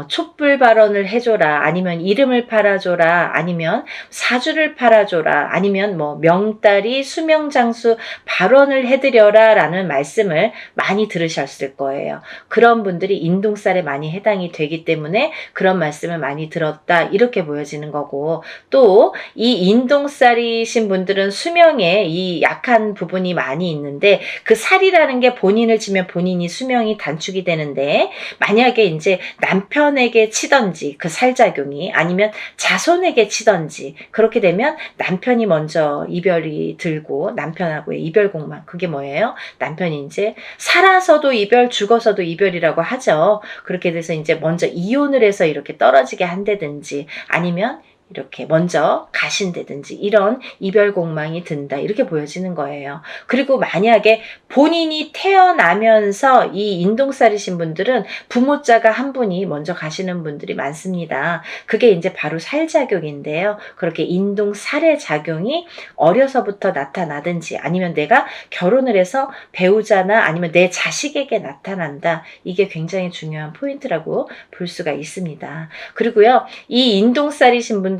촛불 발언 결혼을 해줘라, 아니면 이름을 팔아줘라, 아니면 사주를 팔아줘라, 아니면 뭐 명다리 수명장수 발언을 해드려라 라는 말씀을 많이 들으셨을 거예요. 그런 분들이 인동살에 많이 해당이 되기 때문에 그런 말씀을 많이 들었다, 이렇게 보여지는 거고, 또 이 인동살이신 분들은 수명에 이 약한 부분이 많이 있는데, 그 살이라는 게 본인을 치면 본인이 수명이 단축이 되는데, 만약에 이제 남편에게 치던지 그 살작용이, 아니면 자손에게 치던지 그렇게 되면 남편이 먼저 이별이 들고, 남편하고의 이별공만, 그게 뭐예요? 남편이 이제 살아서도 이별, 죽어서도 이별이라고 하죠. 그렇게 돼서 이제 먼저 이혼을 해서 이렇게 떨어지게 한다든지, 아니면 이렇게 먼저 가신다든지, 이런 이별공망이 든다, 이렇게 보여지는 거예요. 그리고 만약에 본인이 태어나면서 이 인동살이신 분들은 부모자가 한 분이 먼저 가시는 분들이 많습니다. 그게 이제 바로 살작용인데요. 그렇게 인동살의 작용이 어려서부터 나타나든지, 아니면 내가 결혼을 해서 배우자나 아니면 내 자식에게 나타난다, 이게 굉장히 중요한 포인트라고 볼 수가 있습니다. 그리고요, 이 인동살이신 분들은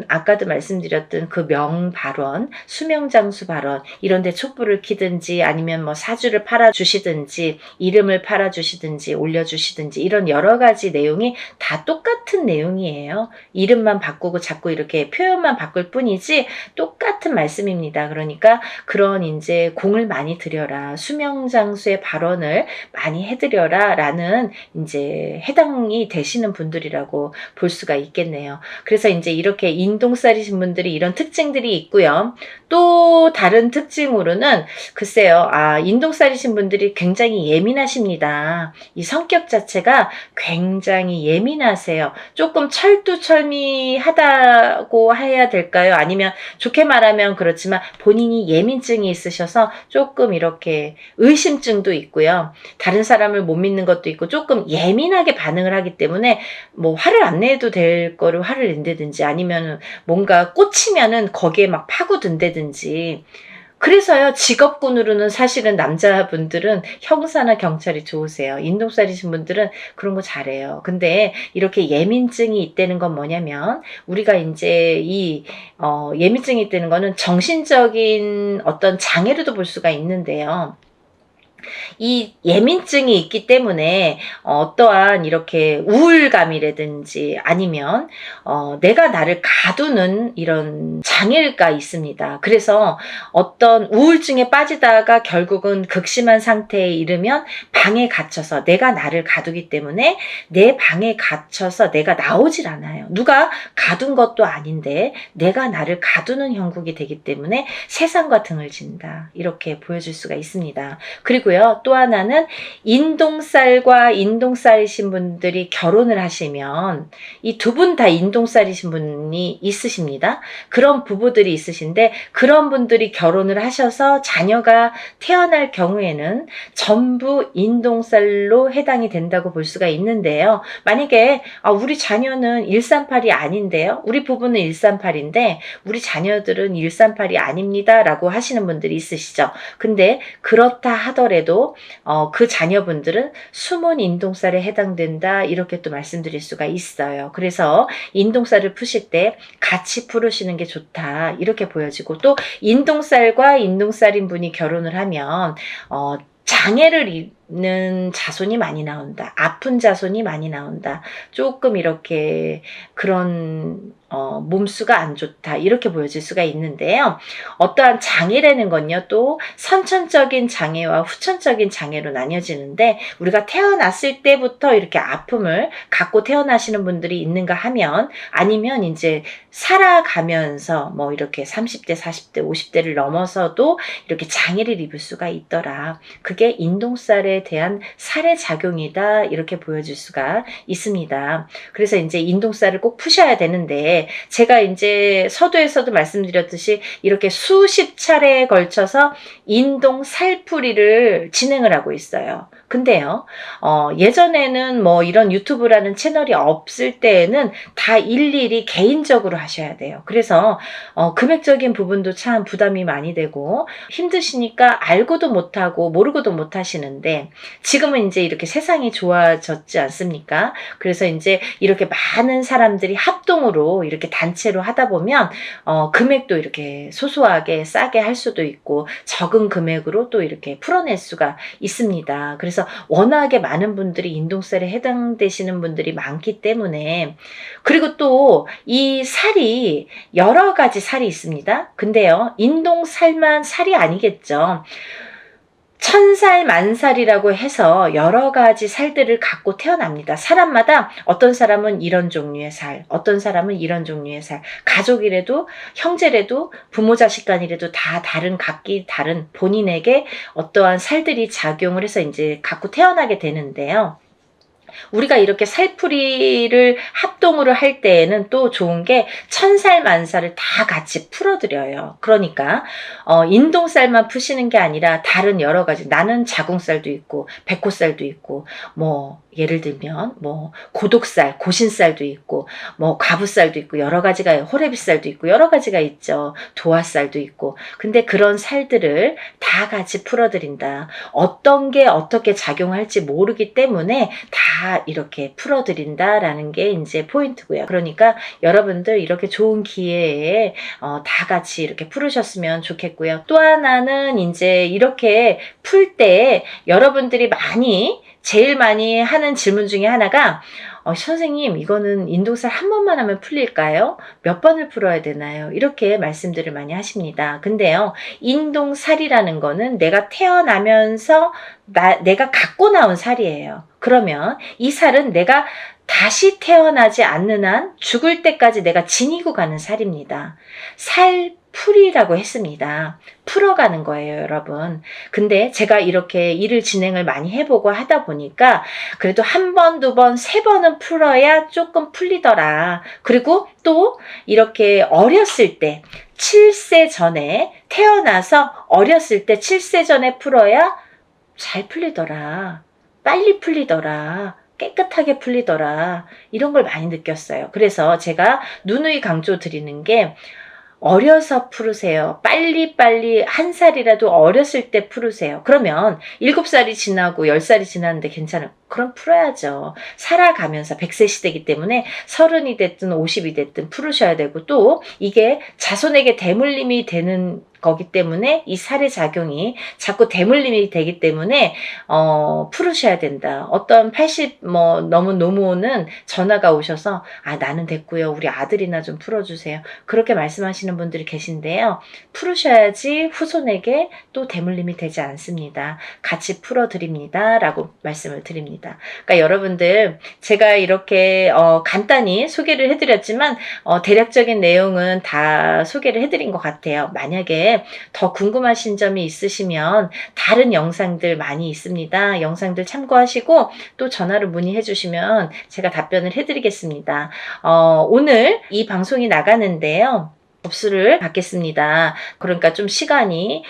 아까도 말씀드렸던 그 명발언, 수명장수 발언, 이런데 촛불을 켜든지, 아니면 뭐 사주를 팔아주시든지, 이름을 팔아주시든지, 올려주시든지, 이런 여러 가지 내용이 다 똑같은 내용이에요. 이름만 바꾸고 자꾸 이렇게 표현만 바꿀 뿐이지 똑같은 말씀입니다. 그러니까 그런 이제 공을 많이 들여라, 수명장수의 발언을 많이 해드려라 라는 이제 해당이 되시는 분들이라고 볼 수가 있겠네요. 그래서 이제 이렇게 인동살이신 분들이 이런 특징들이 있고요. 또 다른 특징으로는 글쎄요, 인동살이신 분들이 굉장히 예민하십니다. 이 성격 자체가 굉장히 예민하세요. 조금 철두철미하다고 해야 될까요? 아니면 좋게 말하면 그렇지만 본인이 예민증이 있으셔서 조금 이렇게 의심증도 있고요. 다른 사람을 못 믿는 것도 있고, 조금 예민하게 반응을 하기 때문에 뭐 화를 안 내도 될 거를 화를 낸다든지, 아니면 뭔가 꽂히면은 거기에 막 파고든다든지. 그래서요, 직업군으로는 사실은 남자분들은 형사나 경찰이 좋으세요. 인동살이신 분들은 그런 거 잘해요. 근데 이렇게 예민증이 있다는 건 뭐냐면, 우리가 이제 예민증이 있다는 거는 정신적인 어떤 장애로도 볼 수가 있는데요. 이 예민증이 있기 때문에 어떠한 이렇게 우울감이라든지, 아니면 내가 나를 가두는 이런 장애가 있습니다. 그래서 어떤 우울증에 빠지다가 결국은 극심한 상태에 이르면 방에 갇혀서 내가 나를 가두기 때문에 내 방에 갇혀서 내가 나오질 않아요. 누가 가둔 것도 아닌데 내가 나를 가두는 형국이 되기 때문에 세상과 등을 진다, 이렇게 보여줄 수가 있습니다. 그리고요, 또 하나는 인동살과 인동살이신 분들이 결혼을 하시면, 이 두 분 다 인동살이신 분이 있으십니다. 그런 부부들이 있으신데, 그런 분들이 결혼을 하셔서 자녀가 태어날 경우에는 전부 인동살로 해당이 된다고 볼 수가 있는데요. 만약에 우리 자녀는 138이 아닌데요, 우리 부부는 138인데 우리 자녀들은 138이 아닙니다 라고 하시는 분들이 있으시죠. 근데 그렇다 하더라도 그 자녀분들은 숨은 인동살에 해당된다, 이렇게 또 말씀드릴 수가 있어요. 그래서 인동살을 푸실 때 같이 풀으시는 게 좋다, 이렇게 보여지고, 또 인동살과 인동살인 분이 결혼을 하면 장애를 입는 자손이 많이 나온다, 아픈 자손이 많이 나온다, 조금 이렇게 그런 몸수가 안 좋다, 이렇게 보여질 수가 있는데요. 어떠한 장애라는 건요, 또 선천적인 장애와 후천적인 장애로 나뉘어지는데, 우리가 태어났을 때부터 이렇게 아픔을 갖고 태어나시는 분들이 있는가 하면, 아니면 이제 살아가면서 뭐 이렇게 30대, 40대, 50대를 넘어서도 이렇게 장애를 입을 수가 있더라, 그게 인동살에 대한 살의 작용이다, 이렇게 보여줄 수가 있습니다. 그래서 이제 인동살을 꼭 푸셔야 되는데, 제가 이제 서두에서도 말씀드렸듯이 이렇게 수십 차례에 걸쳐서 인동살풀이를 진행을 하고 있어요. 근데요, 예전에는 뭐 이런 유튜브라는 채널이 없을 때에는 다 일일이 개인적으로 하셔야 돼요. 그래서 금액적인 부분도 참 부담이 많이 되고 힘드시니까 알고도 못하고 모르고도 못하시는데, 지금은 이제 이렇게 세상이 좋아졌지 않습니까? 그래서 이제 이렇게 많은 사람들이 합동으로 이렇게 단체로 하다 보면 금액도 이렇게 소소하게 싸게 할 수도 있고 적은 금액으로 또 이렇게 풀어낼 수가 있습니다. 그래서 워낙에 많은 분들이 인동살에 해당되시는 분들이 많기 때문에, 그리고 또 이 살이 여러 가지 살이 있습니다. 근데요, 인동살만 살이 아니겠죠. 천살, 만살이라고 해서 여러 가지 살들을 갖고 태어납니다. 사람마다 어떤 사람은 이런 종류의 살, 어떤 사람은 이런 종류의 살, 가족이라도 형제라도 부모 자식 간이라도 다 다른, 각기 다른 본인에게 어떠한 살들이 작용을 해서 이제 갖고 태어나게 되는데요. 우리가 이렇게 살풀이를 합동으로 할 때에는 또 좋은 게 천살 만살을 다 같이 풀어드려요. 그러니까 인동살만 푸시는 게 아니라 다른 여러 가지, 나는 자궁살도 있고 백호살도 있고 뭐 예를 들면 뭐 고독살, 고신살도 있고 뭐 과부살도 있고 여러 가지가, 호래비살도 있고 여러 가지가 있죠. 도화살도 있고. 근데 그런 살들을 다 같이 풀어드린다. 어떤 게 어떻게 작용할지 모르기 때문에 다 이렇게 풀어드린다라는 게 이제 포인트고요. 그러니까 여러분들 이렇게 좋은 기회에 다 같이 이렇게 풀으셨으면 좋겠고요. 또 하나는 이제 이렇게 풀 때 여러분들이 제일 많이 하는 질문 중에 하나가 선생님, 이거는 인동살 한 번만 하면 풀릴까요? 몇 번을 풀어야 되나요? 이렇게 말씀들을 많이 하십니다. 근데요, 인동살이라는 거는 내가 태어나면서 내가 갖고 나온 살이에요. 그러면 이 살은 내가 다시 태어나지 않는 한 죽을 때까지 내가 지니고 가는 살입니다. 살풀이라고 했습니다. 풀어가는 거예요, 여러분. 근데 제가 이렇게 일을 진행을 많이 해보고 하다 보니까 그래도 한 번, 두 번, 세 번은 풀어야 조금 풀리더라. 그리고 또 이렇게 어렸을 때 7세 전에 태어나서 어렸을 때 7세 전에 풀어야 잘 풀리더라. 빨리 풀리더라. 깨끗하게 풀리더라. 이런 걸 많이 느꼈어요. 그래서 제가 누누이 강조 드리는 게 어려서 풀으세요. 빨리빨리 한 살이라도 어렸을 때 풀으세요. 그러면 7살이 지나고 10살이 지났는데 괜찮아요. 그럼 풀어야죠. 살아가면서 100세 시대이기 때문에 30이 됐든 50이 됐든 풀으셔야 되고, 또 이게 자손에게 대물림이 되는 거기 때문에 이 살의 작용이 자꾸 대물림이 되기 때문에 풀으셔야 된다. 어떤 80 넘은 노모는 전화가 오셔서 나는 됐고요. 우리 아들이나 좀 풀어주세요. 그렇게 말씀하시는 분들이 계신데요. 풀으셔야지 후손에게 또 대물림이 되지 않습니다. 같이 풀어드립니다. 라고 말씀을 드립니다. 그러니까 여러분들, 제가 이렇게 간단히 소개를 해드렸지만 대략적인 내용은 다 소개를 해드린 것 같아요. 만약에 더 궁금하신 점이 있으시면 다른 영상들 많이 있습니다. 영상들 참고하시고 또 전화로 문의해 주시면 제가 답변을 해드리겠습니다. 오늘 이 방송이 나가는데요, 접수를 받겠습니다. 그러니까 좀 시간이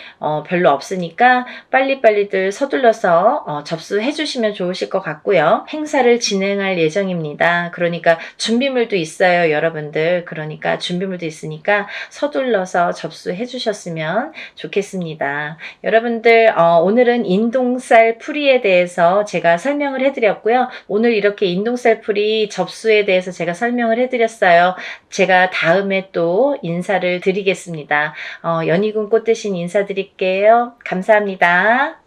별로 없으니까 빨리빨리들 서둘러서 접수해 주시면 좋으실 것 같고요. 행사를 진행할 예정입니다. 그러니까 준비물도 있어요, 여러분들. 그러니까 준비물도 있으니까 서둘러서 접수해 주셨으면 좋겠습니다. 여러분들, 오늘은 인동살 풀이에 대해서 제가 설명을 해드렸고요. 오늘 이렇게 인동살 풀이 접수에 대해서 제가 설명을 해드렸어요. 제가 다음에 또 인사를 드리겠습니다. 연희군 꽃 대신 인사드릴게요. 감사합니다.